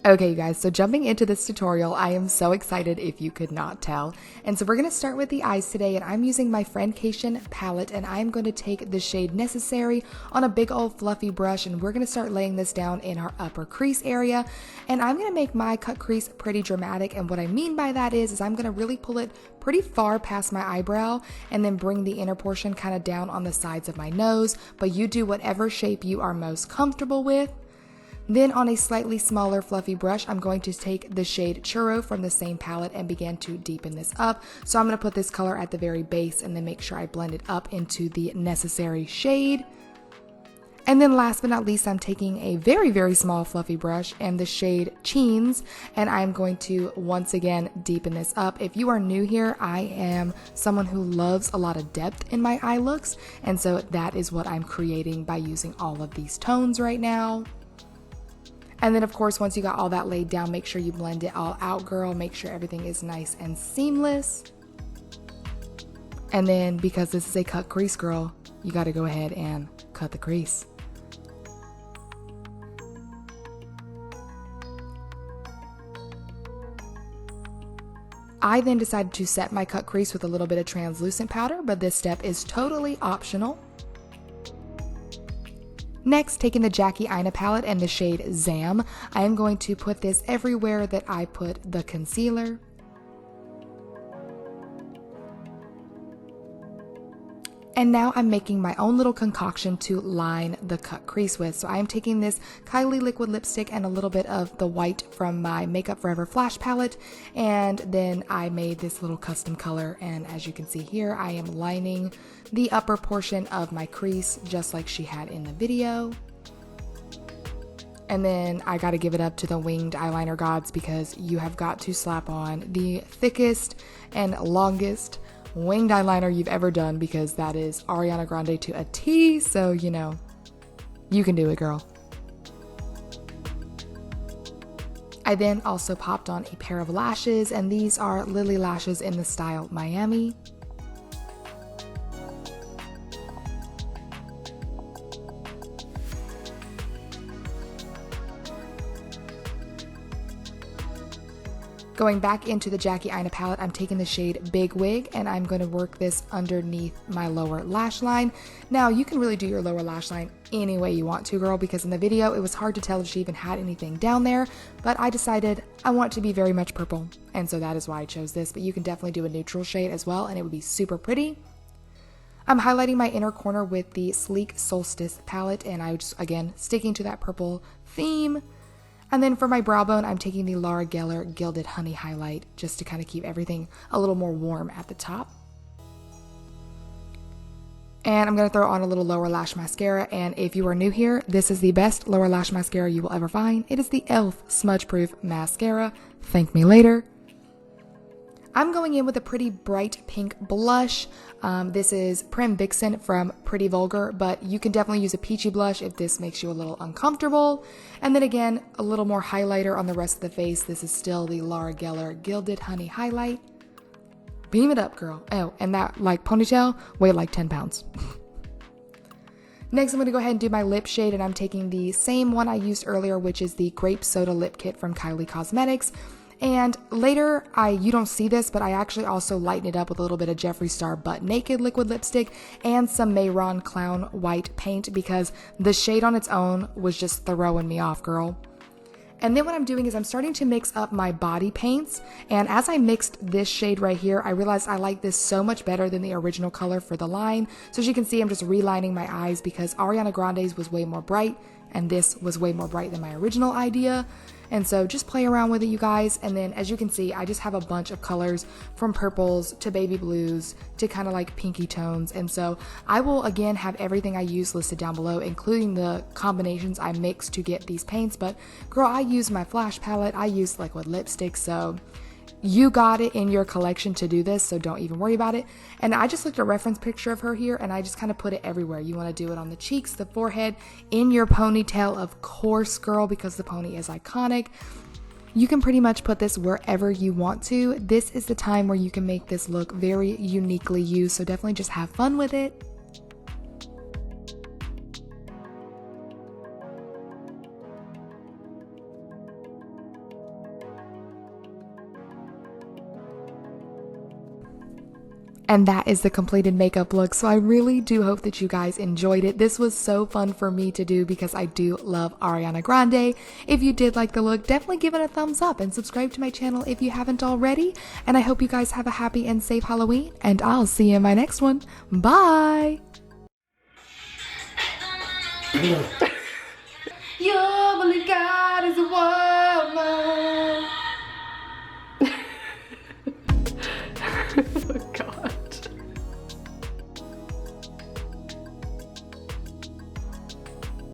Okay, you guys, so jumping into this tutorial, I am so excited if you could not tell. And so we're going to start with the eyes today, and I'm using my Friendcation palette, and I'm going to take the shade Necessary on a big old fluffy brush, and we're going to start laying this down in our upper crease area. And I'm going to make my cut crease pretty dramatic, and what I mean by that is I'm going to really pull it pretty far past my eyebrow and then bring the inner portion kind of down on the sides of my nose, but you do whatever shape you are most comfortable with. Then on a slightly smaller fluffy brush, I'm going to take the shade Churro from the same palette and begin to deepen this up. So I'm going to put this color at the very base and then make sure I blend it up into the Necessary shade. And then last but not least, I'm taking a very, very small fluffy brush and the shade Cheens, and I'm going to once again deepen this up. If you are new here, I am someone who loves a lot of depth in my eye looks, and so that is what I'm creating by using all of these tones right now. And then of course, once you got all that laid down, make sure you blend it all out, girl. Make sure everything is nice and seamless. And then because this is a cut crease, girl, you got to go ahead and cut the crease. I then decided to set my cut crease with a little bit of translucent powder, but this step is totally optional. Next, taking the Jackie Aina Palette and the shade Zam, I am going to put this everywhere that I put the concealer. And now I'm making my own little concoction to line the cut crease with. So I am taking this Kylie liquid lipstick and a little bit of the white from my Makeup Forever Flash palette. And then I made this little custom color. And as you can see here, I am lining the upper portion of my crease just like she had in the video. And then I got to give it up to the winged eyeliner gods because you have got to slap on the thickest and longest winged eyeliner you've ever done, because that is Ariana Grande to a T, so you know, you can do it, girl. I then also popped on a pair of lashes, and these are Lily lashes in the style Miami. Going back into the Jackie Aina palette, I'm taking the shade Big Wig, and I'm going to work this underneath my lower lash line. Now, you can really do your lower lash line any way you want to, girl, because in the video, it was hard to tell if she even had anything down there, but I decided I want it to be very much purple, and so that is why I chose this, but you can definitely do a neutral shade as well, and it would be super pretty. I'm highlighting my inner corner with the Sleek Solstice palette, and I just, again, sticking to that purple theme. And then for my brow bone, I'm taking the Laura Geller Gilded Honey highlight just to kind of keep everything a little more warm at the top. And I'm going to throw on a little lower lash mascara, and if you are new here, this is the best lower lash mascara you will ever find. It is the e.l.f. Smudge Proof Mascara. Thank me later. I'm going in with a pretty bright pink blush. This is Prim Vixen from Pretty Vulgar, but you can definitely use a peachy blush if this makes you a little uncomfortable. And then again, a little more highlighter on the rest of the face. This is still the Laura Geller Gilded Honey highlight. Beam it up, girl. Oh, and that like ponytail weighed like 10 pounds. Next, I'm going to go ahead and do my lip shade, and I'm taking the same one I used earlier, which is the Grape Soda Lip Kit from Kylie Cosmetics. And later, you don't see this, but I actually also lighten it up with a little bit of Jeffree Star Butt Naked liquid lipstick and some Mayron Clown White paint, because the shade on its own was just throwing me off, girl. And then what I'm doing is I'm starting to mix up my body paints, and as I mixed this shade right here, I realized I like this so much better than the original color for the line. So as you can see, I'm just relining my eyes because Ariana Grande's was way more bright, and this was way more bright than my original idea. And so just play around with it, you guys. And then as you can see, I just have a bunch of colors from purples to baby blues to kind of like pinky tones. And so I will again have everything I use listed down below, including the combinations I mix to get these paints. But girl, I use my Flash palette. I use liquid lipstick. So you got it in your collection to do this, so don't even worry about it. And I just looked at a reference picture of her here, and I just kind of put it everywhere. You want to do it on the cheeks, the forehead, in your ponytail, of course, girl, because the pony is iconic. You can pretty much put this wherever you want to. This is the time where you can make this look very uniquely you, so definitely just have fun with it. And that is the completed makeup look. So I really do hope that you guys enjoyed it. This was so fun for me to do because I do love Ariana Grande. If you did like the look, definitely give it a thumbs up and subscribe to my channel if you haven't already. And I hope you guys have a happy and safe Halloween, and I'll see you in my next one. Bye!